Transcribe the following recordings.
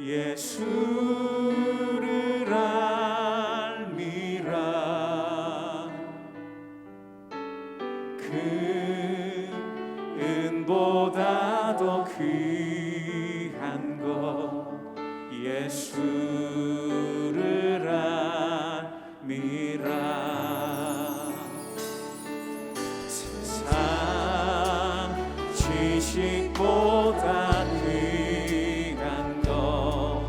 예수를 알미라. 그 은보다 더 귀한 것 예수를 알미라. 세상 지식보다 귀한 것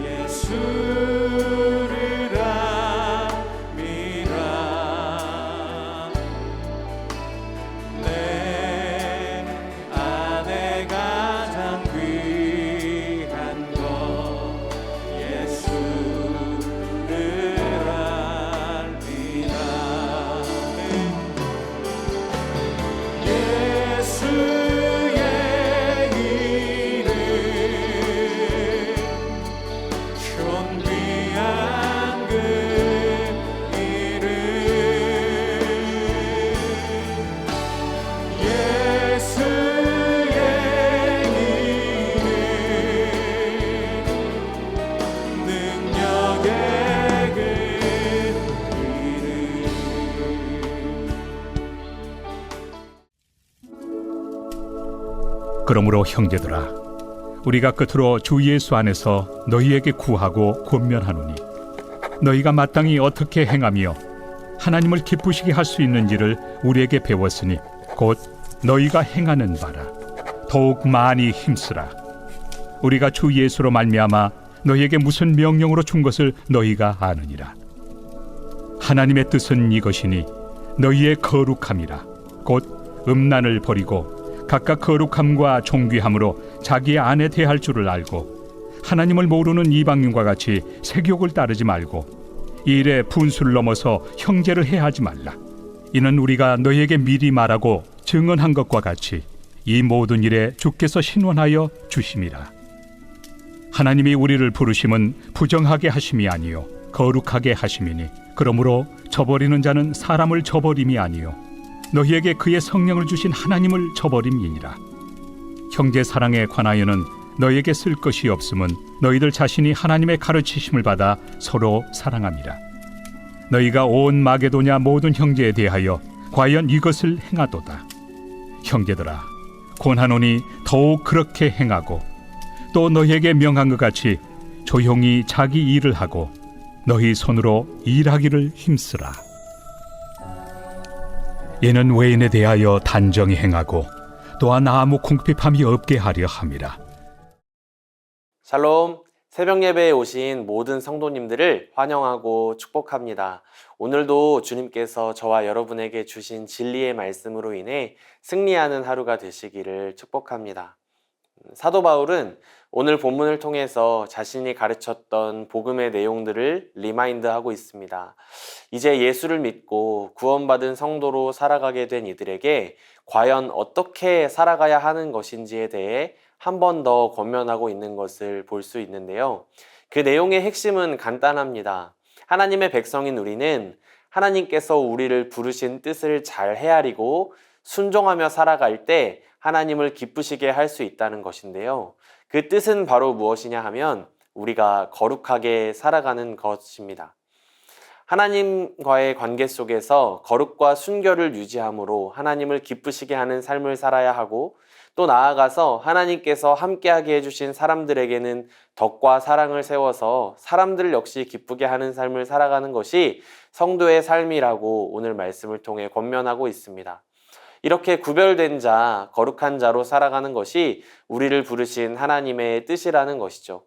예수를 알미라. 내 안에 가장 귀한 것 예수를 알미라. 예수의 이름 존귀한 그 이름 예수의 이름 능력의 그 이름. 그러므로 형제들아, 우리가 끝으로 주 예수 안에서 너희에게 구하고 권면하노니 너희가 마땅히 어떻게 행하며 하나님을 기쁘시게 할 수 있는지를 우리에게 배웠으니 곧 너희가 행하는 바라. 더욱 많이 힘쓰라. 우리가 주 예수로 말미암아 너희에게 무슨 명령으로 준 것을 너희가 아느니라. 하나님의 뜻은 이것이니 너희의 거룩함이라. 곧 음란을 버리고 각각 거룩함과 존귀함으로 자기 안에 대할 줄을 알고 하나님을 모르는 이방인과 같이 세욕을 따르지 말고 이 일에 분수를 넘어서 형제를 해하지 말라. 이는 우리가 너희에게 미리 말하고 증언한 것과 같이 이 모든 일에 주께서 신원하여 주심이라. 하나님이 우리를 부르심은 부정하게 하심이 아니요 거룩하게 하심이니 그러므로 저버리는 자는 사람을 저버림이 아니요 너희에게 그의 성령을 주신 하나님을 저버림이니라. 형제 사랑에 관하여는 너희에게 쓸 것이 없음은 너희들 자신이 하나님의 가르치심을 받아 서로 사랑함이라. 너희가 온 마게도냐 모든 형제에 대하여 과연 이것을 행하도다. 형제들아, 권하노니 더욱 그렇게 행하고 또 너희에게 명한 것 같이 조용히 자기 일을 하고 너희 손으로 일하기를 힘쓰라. 이는 외인에 대하여 단정히 행하고 또한 아무 궁핍함이 없게 하려 함이라. 샬롬, 새벽 예배에 오신 모든 성도님들을 환영하고 축복합니다. 오늘도 주님께서 저와 여러분에게 주신 진리의 말씀으로 인해 승리하는 하루가 되시기를 축복합니다. 사도 바울은 오늘 본문을 통해서 자신이 가르쳤던 복음의 내용들을 리마인드하고 있습니다. 이제 예수를 믿고 구원받은 성도로 살아가게 된 이들에게 과연 어떻게 살아가야 하는 것인지에 대해 한 번 더 권면하고 있는 것을 볼 수 있는데요. 그 내용의 핵심은 간단합니다. 하나님의 백성인 우리는 하나님께서 우리를 부르신 뜻을 잘 헤아리고 순종하며 살아갈 때 하나님을 기쁘시게 할 수 있다는 것인데요. 그 뜻은 바로 무엇이냐 하면 우리가 거룩하게 살아가는 것입니다. 하나님과의 관계 속에서 거룩과 순결을 유지함으로 하나님을 기쁘시게 하는 삶을 살아야 하고 또 나아가서 하나님께서 함께하게 해주신 사람들에게는 덕과 사랑을 세워서 사람들 역시 기쁘게 하는 삶을 살아가는 것이 성도의 삶이라고 오늘 말씀을 통해 권면하고 있습니다. 이렇게 구별된 자, 거룩한 자로 살아가는 것이 우리를 부르신 하나님의 뜻이라는 것이죠.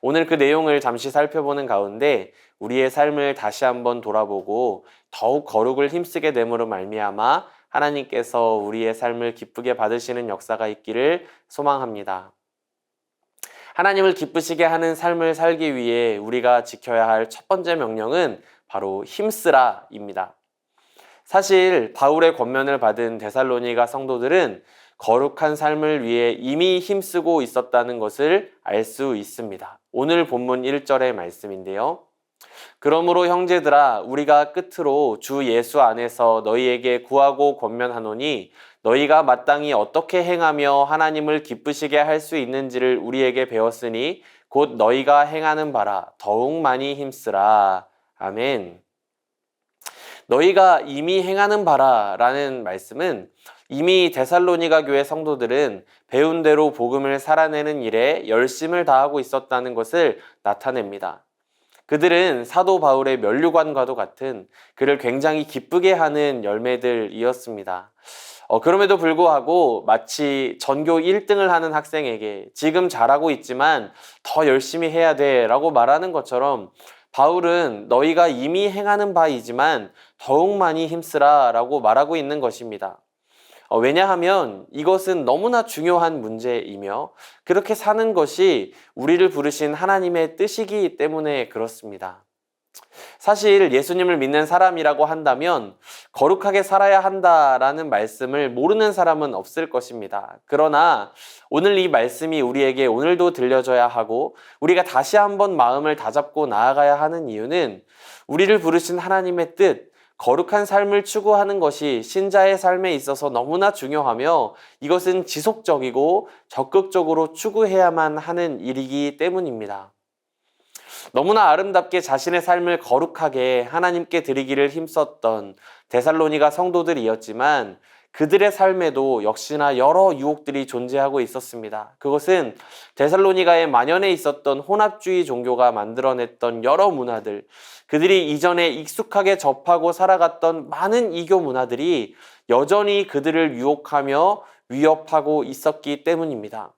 오늘 그 내용을 잠시 살펴보는 가운데 우리의 삶을 다시 한번 돌아보고 더욱 거룩을 힘쓰게 됨으로 말미암아 하나님께서 우리의 삶을 기쁘게 받으시는 역사가 있기를 소망합니다. 하나님을 기쁘시게 하는 삶을 살기 위해 우리가 지켜야 할 첫 번째 명령은 바로 힘쓰라입니다. 사실 바울의 권면을 받은 데살로니가 성도들은 거룩한 삶을 위해 이미 힘쓰고 있었다는 것을 알 수 있습니다. 오늘 본문 1절의 말씀인데요. 그러므로 형제들아 우리가 끝으로 주 예수 안에서 너희에게 구하고 권면하노니 너희가 마땅히 어떻게 행하며 하나님을 기쁘시게 할 수 있는지를 우리에게 배웠으니 곧 너희가 행하는 바라 더욱 많이 힘쓰라. 아멘. 너희가 이미 행하는 바라 라는 말씀은 이미 데살로니가 교회 성도들은 배운 대로 복음을 살아내는 일에 열심을 다하고 있었다는 것을 나타냅니다. 그들은 사도 바울의 면류관과도 같은 그를 굉장히 기쁘게 하는 열매들이었습니다. 그럼에도 불구하고 마치 전교 1등을 하는 학생에게 지금 잘하고 있지만 더 열심히 해야 돼 라고 말하는 것처럼 바울은 너희가 이미 행하는 바이지만 더욱 많이 힘쓰라 라고 말하고 있는 것입니다. 왜냐하면 이것은 너무나 중요한 문제이며 그렇게 사는 것이 우리를 부르신 하나님의 뜻이기 때문에 그렇습니다. 사실 예수님을 믿는 사람이라고 한다면 거룩하게 살아야 한다라는 말씀을 모르는 사람은 없을 것입니다. 그러나 오늘 이 말씀이 우리에게 오늘도 들려져야 하고 우리가 다시 한번 마음을 다잡고 나아가야 하는 이유는 우리를 부르신 하나님의 뜻, 거룩한 삶을 추구하는 것이 신자의 삶에 있어서 너무나 중요하며 이것은 지속적이고 적극적으로 추구해야만 하는 일이기 때문입니다. 너무나 아름답게 자신의 삶을 거룩하게 하나님께 드리기를 힘썼던 데살로니가 성도들이었지만 그들의 삶에도 역시나 여러 유혹들이 존재하고 있었습니다. 그것은 데살로니가에 만연해 있었던 혼합주의 종교가 만들어냈던 여러 문화들, 그들이 이전에 익숙하게 접하고 살아갔던 많은 이교 문화들이 여전히 그들을 유혹하며 위협하고 있었기 때문입니다.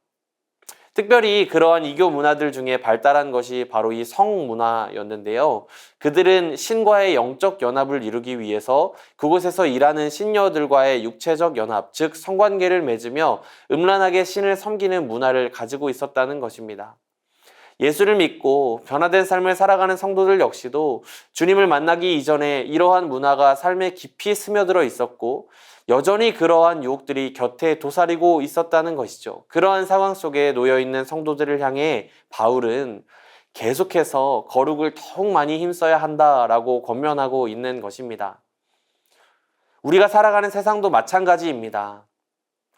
특별히 그러한 이교 문화들 중에 발달한 것이 바로 이 성문화였는데요. 그들은 신과의 영적 연합을 이루기 위해서 그곳에서 일하는 신녀들과의 육체적 연합, 즉 성관계를 맺으며 음란하게 신을 섬기는 문화를 가지고 있었다는 것입니다. 예수를 믿고 변화된 삶을 살아가는 성도들 역시도 주님을 만나기 이전에 이러한 문화가 삶에 깊이 스며들어 있었고 여전히 그러한 유혹들이 곁에 도사리고 있었다는 것이죠. 그러한 상황 속에 놓여있는 성도들을 향해 바울은 계속해서 거룩을 더욱 많이 힘써야 한다라고 권면하고 있는 것입니다. 우리가 살아가는 세상도 마찬가지입니다.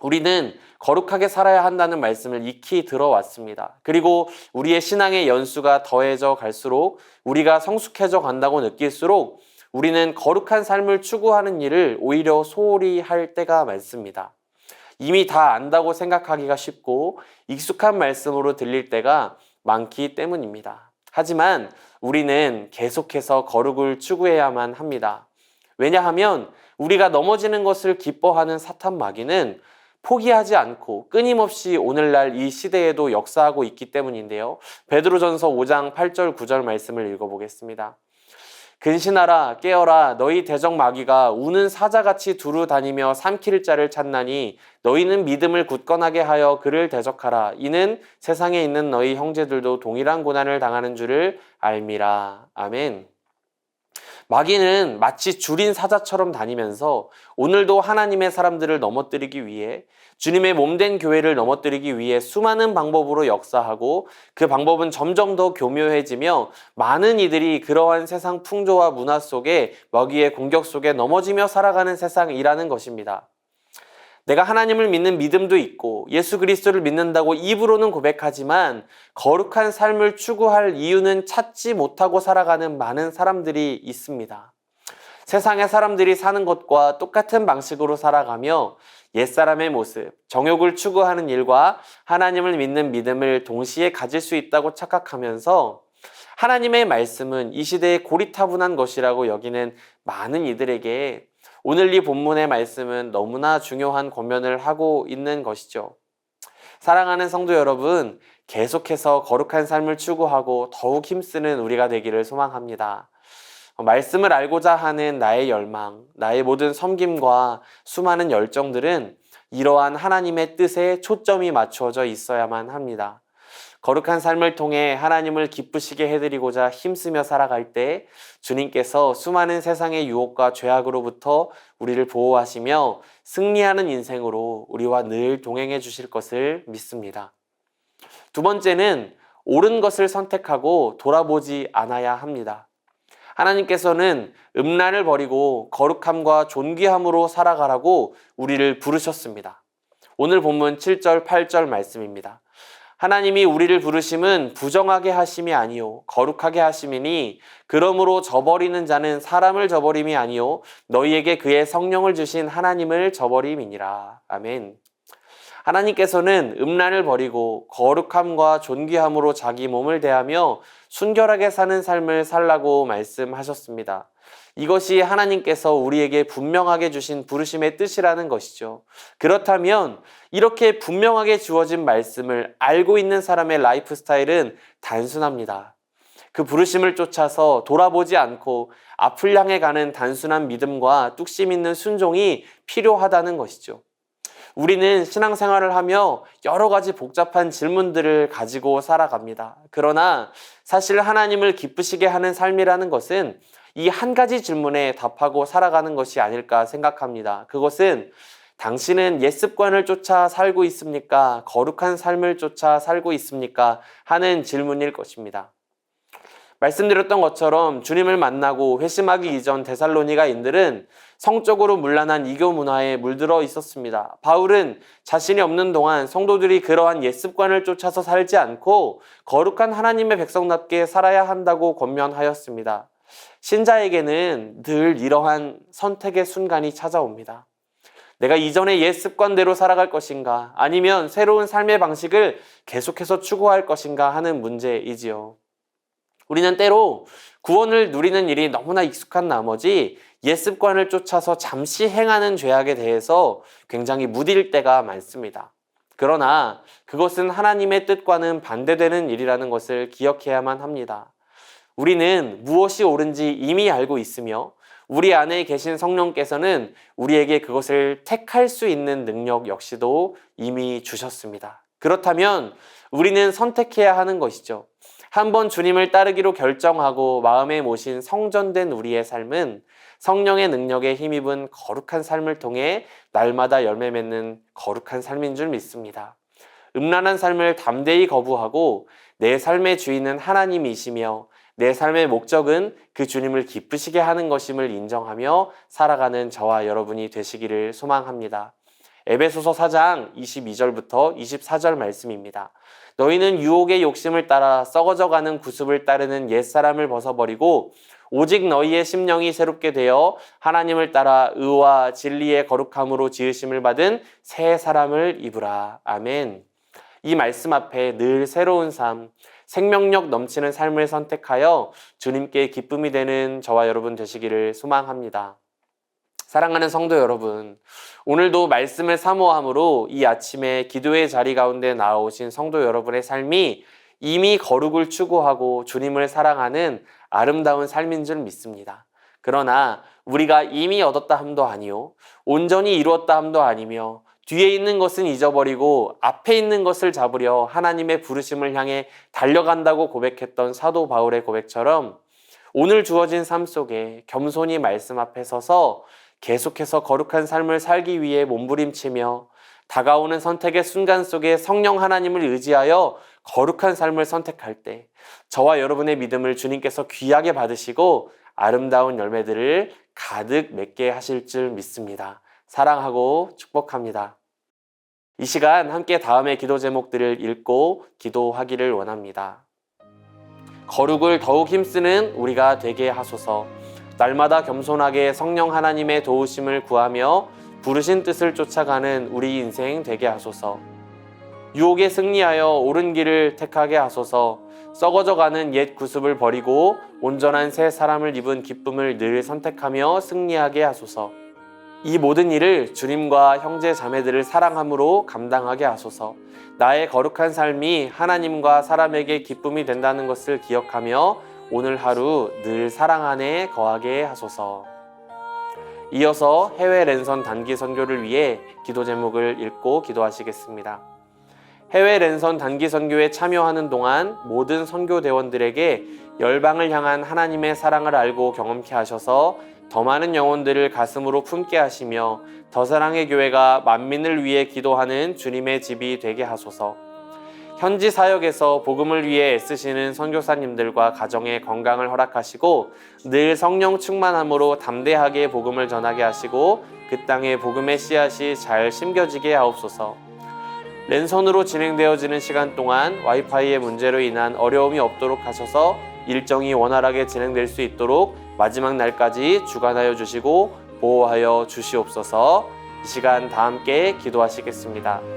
우리는 거룩하게 살아야 한다는 말씀을 익히 들어왔습니다. 그리고 우리의 신앙의 연수가 더해져 갈수록 우리가 성숙해져 간다고 느낄수록 우리는 거룩한 삶을 추구하는 일을 오히려 소홀히 할 때가 많습니다. 이미 다 안다고 생각하기가 쉽고 익숙한 말씀으로 들릴 때가 많기 때문입니다. 하지만 우리는 계속해서 거룩을 추구해야만 합니다. 왜냐하면 우리가 넘어지는 것을 기뻐하는 사탄 마귀는 포기하지 않고 끊임없이 오늘날 이 시대에도 역사하고 있기 때문인데요. 베드로전서 5장 8절 9절 말씀을 읽어보겠습니다. 근신하라 깨어라 너희 대적 마귀가 우는 사자같이 두루 다니며 삼킬 자를 찾나니 너희는 믿음을 굳건하게 하여 그를 대적하라. 이는 세상에 있는 너희 형제들도 동일한 고난을 당하는 줄을 알미라. 아멘. 마귀는 마치 줄인 사자처럼 다니면서 오늘도 하나님의 사람들을 넘어뜨리기 위해 주님의 몸된 교회를 넘어뜨리기 위해 수많은 방법으로 역사하고 그 방법은 점점 더 교묘해지며 많은 이들이 그러한 세상 풍조와 문화 속에 마귀의 공격 속에 넘어지며 살아가는 세상이라는 것입니다. 내가 하나님을 믿는 믿음도 있고 예수 그리스도를 믿는다고 입으로는 고백하지만 거룩한 삶을 추구할 이유는 찾지 못하고 살아가는 많은 사람들이 있습니다. 세상의 사람들이 사는 것과 똑같은 방식으로 살아가며 옛사람의 모습, 정욕을 추구하는 일과 하나님을 믿는 믿음을 동시에 가질 수 있다고 착각하면서 하나님의 말씀은 이 시대에 고리타분한 것이라고 여기는 많은 이들에게 오늘 이 본문의 말씀은 너무나 중요한 권면을 하고 있는 것이죠. 사랑하는 성도 여러분, 계속해서 거룩한 삶을 추구하고 더욱 힘쓰는 우리가 되기를 소망합니다. 말씀을 알고자 하는 나의 열망, 나의 모든 섬김과 수많은 열정들은 이러한 하나님의 뜻에 초점이 맞추어져 있어야만 합니다. 거룩한 삶을 통해 하나님을 기쁘시게 해드리고자 힘쓰며 살아갈 때 주님께서 수많은 세상의 유혹과 죄악으로부터 우리를 보호하시며 승리하는 인생으로 우리와 늘 동행해 주실 것을 믿습니다. 두 번째는 옳은 것을 선택하고 돌아보지 않아야 합니다. 하나님께서는 음란을 버리고 거룩함과 존귀함으로 살아가라고 우리를 부르셨습니다. 오늘 본문 7절, 8절 말씀입니다. 하나님이 우리를 부르심은 부정하게 하심이 아니요 거룩하게 하심이니 그러므로 저버리는 자는 사람을 저버림이 아니요 너희에게 그의 성령을 주신 하나님을 저버림이니라. 아멘. 하나님께서는 음란을 버리고 거룩함과 존귀함으로 자기 몸을 대하며 순결하게 사는 삶을 살라고 말씀하셨습니다. 이것이 하나님께서 우리에게 분명하게 주신 부르심의 뜻이라는 것이죠. 그렇다면 이렇게 분명하게 주어진 말씀을 알고 있는 사람의 라이프 스타일은 단순합니다. 그 부르심을 쫓아서 돌아보지 않고 앞을 향해 가는 단순한 믿음과 뚝심 있는 순종이 필요하다는 것이죠. 우리는 신앙생활을 하며 여러 가지 복잡한 질문들을 가지고 살아갑니다. 그러나 사실 하나님을 기쁘시게 하는 삶이라는 것은 이 한 가지 질문에 답하고 살아가는 것이 아닐까 생각합니다. 그것은 당신은 옛 습관을 쫓아 살고 있습니까? 거룩한 삶을 쫓아 살고 있습니까? 하는 질문일 것입니다. 말씀드렸던 것처럼 주님을 만나고 회심하기 이전 데살로니가인들은 성적으로 문란한 이교 문화에 물들어 있었습니다. 바울은 자신이 없는 동안 성도들이 그러한 옛 습관을 쫓아서 살지 않고 거룩한 하나님의 백성답게 살아야 한다고 권면하였습니다. 신자에게는 늘 이러한 선택의 순간이 찾아옵니다. 내가 이전의 옛 습관대로 살아갈 것인가 아니면 새로운 삶의 방식을 계속해서 추구할 것인가 하는 문제이지요. 우리는 때로 구원을 누리는 일이 너무나 익숙한 나머지 옛 습관을 쫓아서 잠시 행하는 죄악에 대해서 굉장히 무딜 때가 많습니다. 그러나 그것은 하나님의 뜻과는 반대되는 일이라는 것을 기억해야만 합니다. 우리는 무엇이 옳은지 이미 알고 있으며 우리 안에 계신 성령께서는 우리에게 그것을 택할 수 있는 능력 역시도 이미 주셨습니다. 그렇다면 우리는 선택해야 하는 것이죠. 한번 주님을 따르기로 결정하고 마음에 모신 성전된 우리의 삶은 성령의 능력에 힘입은 거룩한 삶을 통해 날마다 열매 맺는 거룩한 삶인 줄 믿습니다. 음란한 삶을 담대히 거부하고 내 삶의 주인은 하나님이시며 내 삶의 목적은 그 주님을 기쁘시게 하는 것임을 인정하며 살아가는 저와 여러분이 되시기를 소망합니다. 에베소서 4장 22절부터 24절 말씀입니다. 너희는 유혹의 욕심을 따라 썩어져가는 구습을 따르는 옛사람을 벗어버리고 오직 너희의 심령이 새롭게 되어 하나님을 따라 의와 진리의 거룩함으로 지으심을 받은 새 사람을 입으라. 아멘. 이 말씀 앞에 늘 새로운 삶, 생명력 넘치는 삶을 선택하여 주님께 기쁨이 되는 저와 여러분 되시기를 소망합니다. 사랑하는 성도 여러분, 오늘도 말씀을 사모함으로 이 아침에 기도의 자리 가운데 나오신 성도 여러분의 삶이 이미 거룩을 추구하고 주님을 사랑하는 아름다운 삶인 줄 믿습니다. 그러나 우리가 이미 얻었다 함도 아니요 온전히 이루었다 함도 아니며 뒤에 있는 것은 잊어버리고 앞에 있는 것을 잡으려 하나님의 부르심을 향해 달려간다고 고백했던 사도 바울의 고백처럼 오늘 주어진 삶 속에 겸손히 말씀 앞에 서서 계속해서 거룩한 삶을 살기 위해 몸부림치며 다가오는 선택의 순간 속에 성령 하나님을 의지하여 거룩한 삶을 선택할 때 저와 여러분의 믿음을 주님께서 귀하게 받으시고 아름다운 열매들을 가득 맺게 하실 줄 믿습니다. 사랑하고 축복합니다. 이 시간 함께 다음의 기도 제목들을 읽고 기도하기를 원합니다. 거룩을 더욱 힘쓰는 우리가 되게 하소서. 날마다 겸손하게 성령 하나님의 도우심을 구하며 부르신 뜻을 쫓아가는 우리 인생 되게 하소서. 유혹에 승리하여 옳은 길을 택하게 하소서. 썩어져가는 옛 구습을 버리고 온전한 새 사람을 입은 기쁨을 늘 선택하며 승리하게 하소서. 이 모든 일을 주님과 형제 자매들을 사랑함으로 감당하게 하소서. 나의 거룩한 삶이 하나님과 사람에게 기쁨이 된다는 것을 기억하며 오늘 하루 늘 사랑 안에 거하게 하소서. 이어서 해외 랜선 단기 선교를 위해 기도 제목을 읽고 기도하시겠습니다. 해외 랜선 단기 선교에 참여하는 동안 모든 선교대원들에게 열방을 향한 하나님의 사랑을 알고 경험케 하셔서 더 많은 영혼들을 가슴으로 품게 하시며 더 사랑의 교회가 만민을 위해 기도하는 주님의 집이 되게 하소서. 현지 사역에서 복음을 위해 애쓰시는 선교사님들과 가정의 건강을 허락하시고 늘 성령 충만함으로 담대하게 복음을 전하게 하시고 그 땅에 복음의 씨앗이 잘 심겨지게 하옵소서. 랜선으로 진행되어지는 시간 동안 와이파이의 문제로 인한 어려움이 없도록 하셔서 일정이 원활하게 진행될 수 있도록 마지막 날까지 주관하여 주시고 보호하여 주시옵소서. 이 시간 다 함께 기도하시겠습니다.